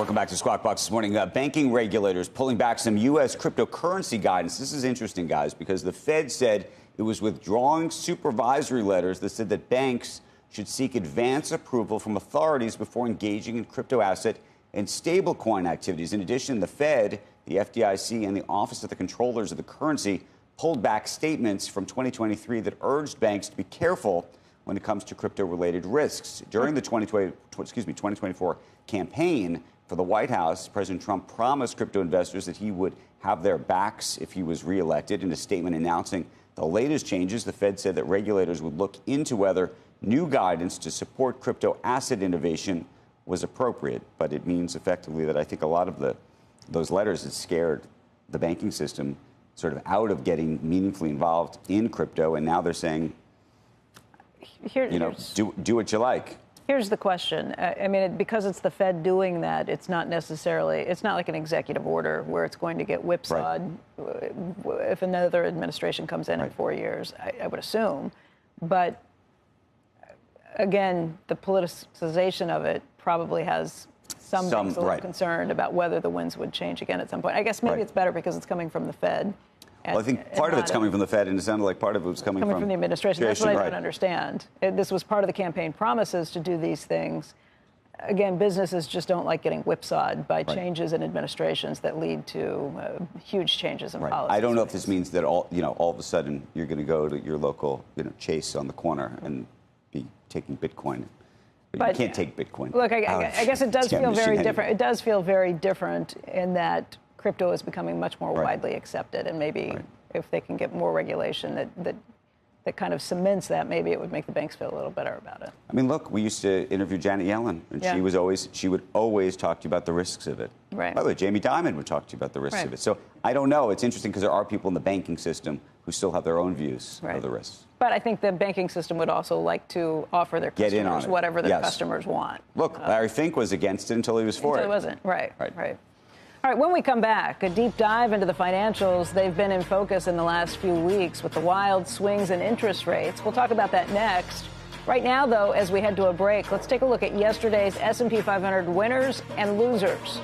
Welcome back to Squawk Box this morning. Banking regulators pulling back some U.S. cryptocurrency guidance. This is interesting, guys, because the Fed said it was withdrawing supervisory letters that said that banks should seek advance approval from authorities before engaging in crypto asset and stablecoin activities. In addition, the Fed, the FDIC, and the Office of the Controllers of the Currency pulled back statements from 2023 that urged banks to be careful when it comes to crypto-related risks. During the 2024 campaign for the White House, President Trump promised crypto investors that he would have their backs if he was reelected. In a statement announcing the latest changes, the Fed said that regulators would look into whether new guidance to support crypto asset innovation was appropriate. But it means effectively that I think a lot of those letters had scared the banking system sort of out of getting meaningfully involved in crypto. And now they're saying, do what you like. Here's the question. I mean, because it's the Fed doing that, it's not like an executive order where it's going to get whipsawed if another administration comes in 4 years, I would assume. But again, the politicization of it probably has some things a little concerned about whether the winds would change again at some point. I guess maybe it's better because it's coming from the Fed. Well, I think part of it's coming from the Fed, and it sounded like part of it was coming from the administration. That's what I don't understand. This was part of the campaign promises to do these things. Again, businesses just don't like getting whipsawed by changes in administrations that lead to huge changes in policy. I don't know if this means that all of a sudden you're going to go to your local Chase on the corner and be taking Bitcoin. But you can't take Bitcoin. Look, I guess it does feel very different. It does feel very different in that crypto is becoming much more widely accepted, and maybe if they can get more regulation that kind of cements that, maybe it would make the banks feel a little better about it. I mean, look, we used to interview Janet Yellen, and she would always talk to you about the risks of it. By the way, Jamie Dimon would talk to you about the risks of it. So I don't know. It's interesting because there are people in the banking system who still have their own views of the risks. But I think the banking system would also like to offer their customers whatever their customers want. Look, Larry Fink was against it until he was for it. Until he wasn't. Right. All right, when we come back, a deep dive into the financials. They've been in focus in the last few weeks with the wild swings in interest rates. We'll talk about that next. Right now, though, as we head to a break, let's take a look at yesterday's S&P 500 winners and losers.